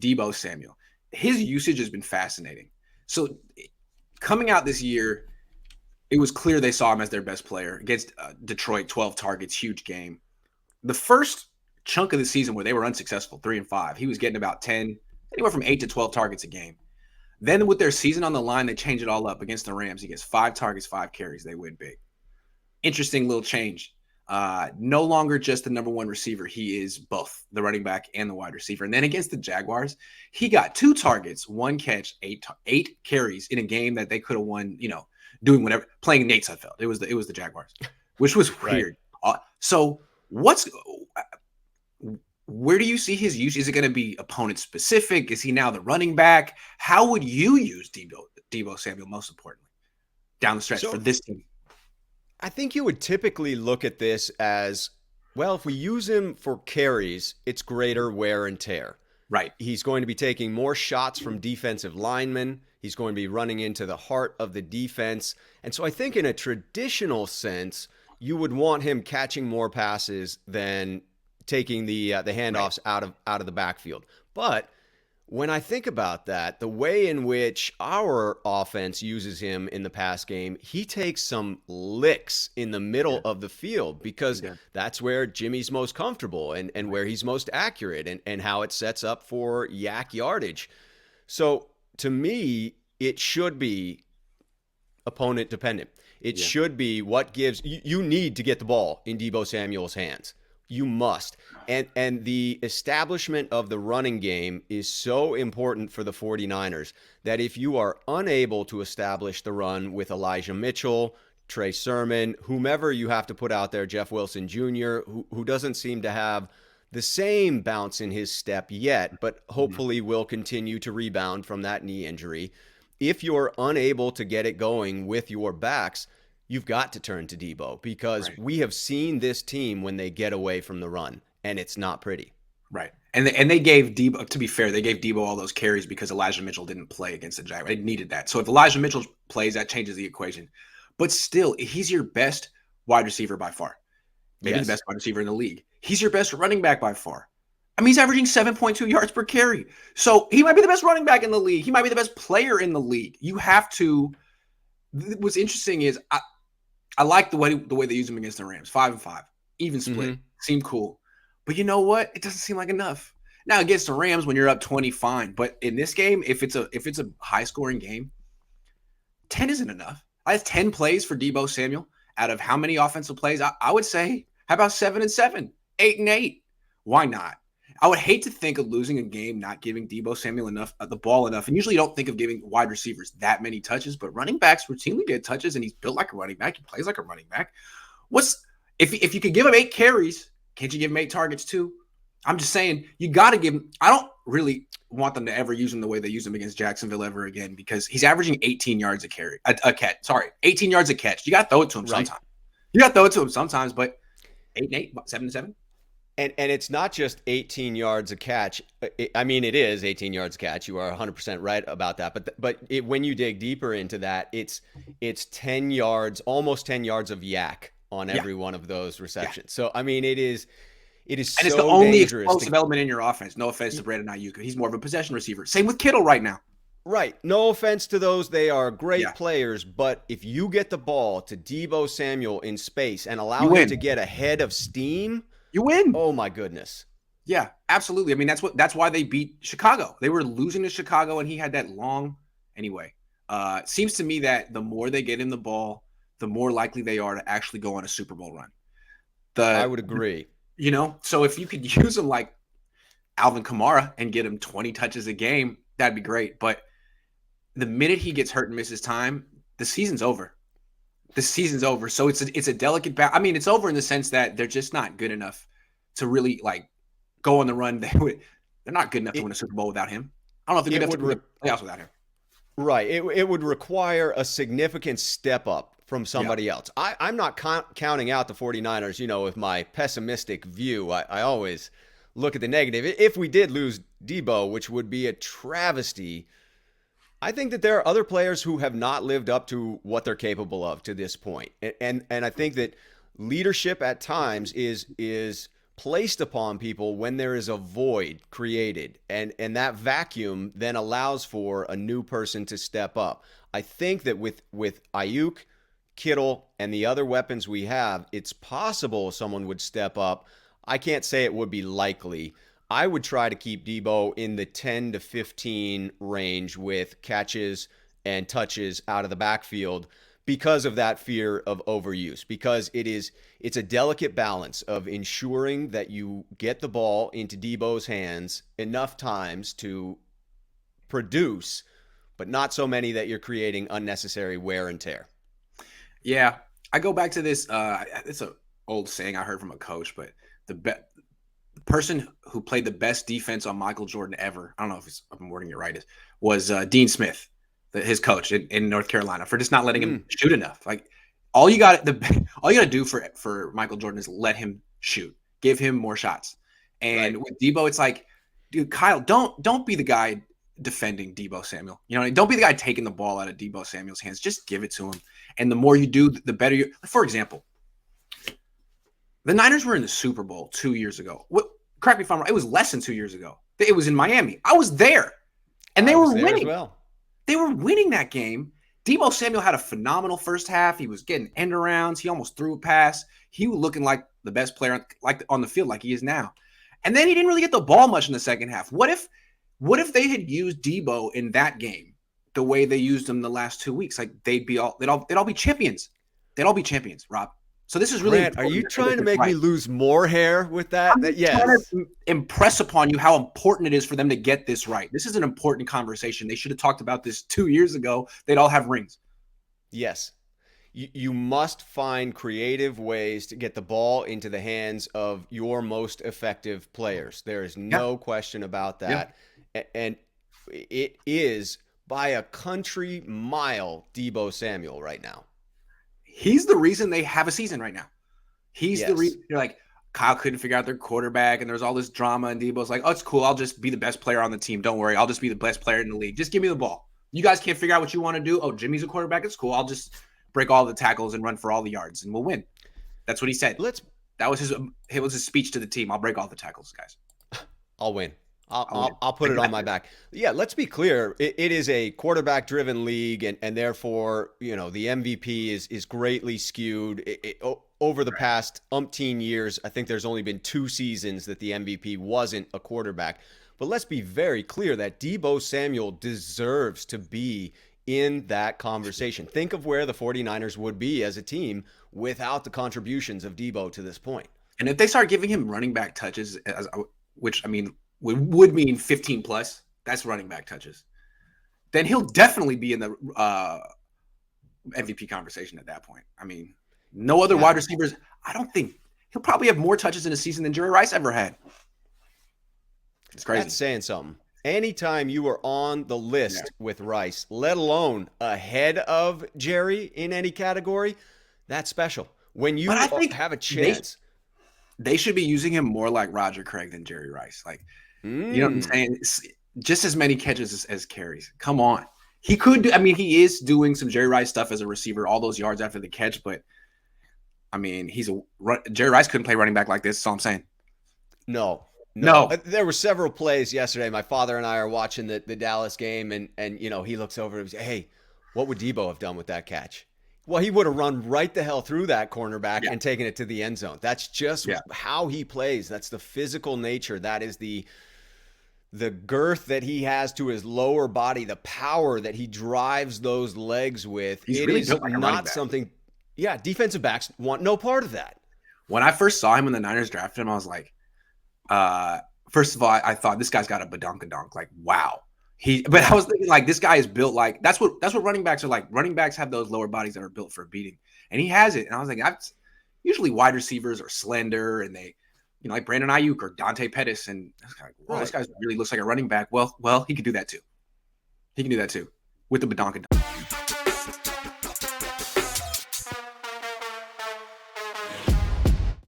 Deebo Samuel. His usage has been fascinating. So coming out this year, it was clear they saw him as their best player against Detroit. 12 targets, huge game. The first chunk of the season where they were unsuccessful, 3-5, he was getting about 10, anywhere from 8 to 12 targets a game. Then with their season on the line, they change it all up against the Rams. He gets 5 targets, 5 carries. They win big. Interesting little change. No longer just the number one receiver. He is both the running back and the wide receiver. And then against the Jaguars, he got 2 targets, 1 catch, 8 carries in a game that they could have won, doing whatever, playing Nate Sudfeld. It was the Jaguars, which was weird. Right. So where do you see his use? Is it going to be opponent specific? Is he now the running back? How would you use Deebo Samuel most importantly down the stretch for this team? I think you would typically look at this as, well, if we use him for carries, it's greater wear and tear. Right. He's going to be taking more shots from defensive linemen. He's going to be running into the heart of the defense. And so I think in a traditional sense, you would want him catching more passes than taking the handoffs out of the backfield. But when I think about that, the way in which our offense uses him in the pass game, he takes some licks in the middle of the field because that's where Jimmy's most comfortable and where he's most accurate and how it sets up for yak yardage. So to me, it should be opponent dependent. It should be what gives you need to get the ball in Deebo Samuel's hands. You must. And the establishment of the running game is so important for the 49ers that if you are unable to establish the run with Elijah Mitchell, Trey Sermon, whomever you have to put out there, Jeff Wilson Jr., who doesn't seem to have the same bounce in his step yet, but hopefully will continue to rebound from that knee injury. If you're unable to get it going with your backs, you've got to turn to Deebo because we have seen this team when they get away from the run, and it's not pretty. Right. And they gave Deebo, to be fair, they gave Deebo all those carries because Elijah Mitchell didn't play against the Jaguars. They needed that. So if Elijah Mitchell plays, that changes the equation. But still, he's your best wide receiver by far. Maybe the best wide receiver in the league. He's your best running back by far. I mean, he's averaging 7.2 yards per carry. So he might be the best running back in the league. He might be the best player in the league. You have to – what's interesting is I like the way they use him against the Rams. 5-5, even split, seemed cool. But you know what? It doesn't seem like enough. Now against the Rams, when you're up 20, fine. But in this game, if it's a high scoring game, 10 isn't enough. I have 10 plays for Deebo Samuel out of how many offensive plays? I would say, how about 7 and 7, 8 and 8? Why not? I would hate to think of losing a game not giving Deebo Samuel the ball enough. And usually you don't think of giving wide receivers that many touches, but running backs routinely get touches, and he's built like a running back. He plays like a running back. If you could give him 8 carries, can't you give him 8 targets too? I'm just saying you got to give him. I don't really want them to ever use him the way they use him against Jacksonville ever again because he's averaging 18 yards a catch. Sorry, 18 yards a catch. You got to throw it to him sometimes. But 8 and 8, 7 and 7. And it's not just 18 yards a catch. I mean, it is 18 yards a catch. You are 100% right about that. But when you dig deeper into that, it's 10 yards, almost 10 yards of yak on every one of those receptions. So I mean, it is and so it's the only dangerous explosive element in your offense. No offense to Brandon Ayuk. He's more of a possession receiver. Same with Kittle right now. Right. No offense to those. They are great players. But if you get the ball to Deebo Samuel in space and allow him to get ahead of steam, you win. Oh my goodness. Yeah, absolutely. I mean, that's why they beat Chicago. They were losing to Chicago, and he had that long. Anyway, it seems to me that the more they get him the ball, the more likely they are to actually go on a Super Bowl run. I would agree. So if you could use him like Alvin Kamara and get him 20 touches a game, that'd be great. But the minute he gets hurt and misses time, the season's over. So it's a delicate balance. I mean, it's over in the sense that they're just not good enough to really like go on the run. They're not good enough to win a Super Bowl without him. I don't know if they're good enough to win the playoffs without him. Right. It would require a significant step up from somebody else. I'm not counting out the 49ers, with my pessimistic view. I always look at the negative. If we did lose Deebo, which would be a travesty, I think that there are other players who have not lived up to what they're capable of to this point. And I think that leadership at times is placed upon people when there is a void created, and that vacuum then allows for a new person to step up. I think that with Ayuk, Kittle, and the other weapons we have, it's possible someone would step up. I can't say it would be likely. I would try to keep Deebo in the 10 to 15 range with catches and touches out of the backfield because of that fear of overuse, because it's a delicate balance of ensuring that you get the ball into Deebo's hands enough times to produce, but not so many that you're creating unnecessary wear and tear. Yeah, I go back to this. It's an old saying I heard from a coach, but the person who played the best defense on Michael Jordan ever, I don't know if I'm wording it right, was Dean Smith, his coach in North Carolina, for just not letting him shoot enough. Like all you got to do for Michael Jordan is let him shoot, give him more shots. And with Deebo, it's like, dude, Kyle, don't be the guy defending Deebo Samuel. You know, don't be the guy taking the ball out of Deebo Samuel's hands. Just give it to him. And the more you do, the better you. For example, the Niners were in the Super Bowl 2 years ago. Correct me if I'm wrong. It was less than 2 years ago. It was in Miami. I was there, and they were winning. As well. They were winning that game. Deebo Samuel had a phenomenal first half. He was getting end arounds. He almost threw a pass. He was looking like the best player on the field, like he is now. And then he didn't really get the ball much in the second half. What if they had used Deebo in that game the way they used him the last 2 weeks? Like they'd all be champions. They'd all be champions, Rob. So this is really Grant, are you trying to make me lose more hair with that? Yes. Trying to impress upon you how important it is for them to get this right. This is an important conversation. They should have talked about this 2 years ago. They'd all have rings. Yes. You must find creative ways to get the ball into the hands of your most effective players. There is no question about that. Yeah. And it is by a country mile Deebo Samuel right now. He's the reason they have a season right now. He's the reason you're like, Kyle couldn't figure out their quarterback, and there's all this drama, and Deebo's like, oh, it's cool. I'll just be the best player on the team. Don't worry. I'll just be the best player in the league. Just give me the ball. You guys can't figure out what you want to do. Oh, Jimmy's a quarterback. It's cool. I'll just break all the tackles and run for all the yards, and we'll win. That's what he said. That was his speech to the team. I'll break all the tackles, guys. I'll win. I'll put it on my back. Yeah, let's be clear. It is a quarterback-driven league, and therefore, the MVP is greatly skewed. Over the past umpteen years, I think there's only been 2 seasons that the MVP wasn't a quarterback. But let's be very clear that Deebo Samuel deserves to be in that conversation. Think of where the 49ers would be as a team without the contributions of Deebo to this point. And if they start giving him running back touches, which, I mean, would mean 15 plus, that's running back touches, then he'll definitely be in the MVP conversation at that point. I mean, no other wide receivers. I don't think he'll probably have more touches in a season than Jerry Rice ever had. It's crazy. That's saying something. Anytime you are on the list with Rice, let alone ahead of Jerry in any category, that's special. When you have a chance. They should be using him more like Roger Craig than Jerry Rice. Like, you know what I'm saying? Just as many catches as carries. Come on. He could do, I mean, he is doing some Jerry Rice stuff as a receiver, all those yards after the catch, but I mean, Jerry Rice couldn't play running back like this. That's all I'm saying. No. There were several plays yesterday. My father and I are watching the Dallas game, and he looks over and says, hey, what would Deebo have done with that catch? Well, he would have run right the hell through that cornerback and taken it to the end zone. That's just how he plays. That's the physical nature. That is the girth that he has to his lower body, the power that he drives those legs with. It is like not something. Yeah, defensive backs want no part of that. When I first saw him when the Niners drafted him, I was like, first of all, I thought this guy's got a badonkadonk. Like, wow. But I was thinking, like, this guy is built like that's what running backs are like. Running backs have those lower bodies that are built for beating, and he has it. And I was like, usually wide receivers are slender, and they, like Brandon Ayuk or Dante Pettis, and I was like, well, this guy really looks like a running back. Well, he could do that too. He can do that too with the badonkadonk.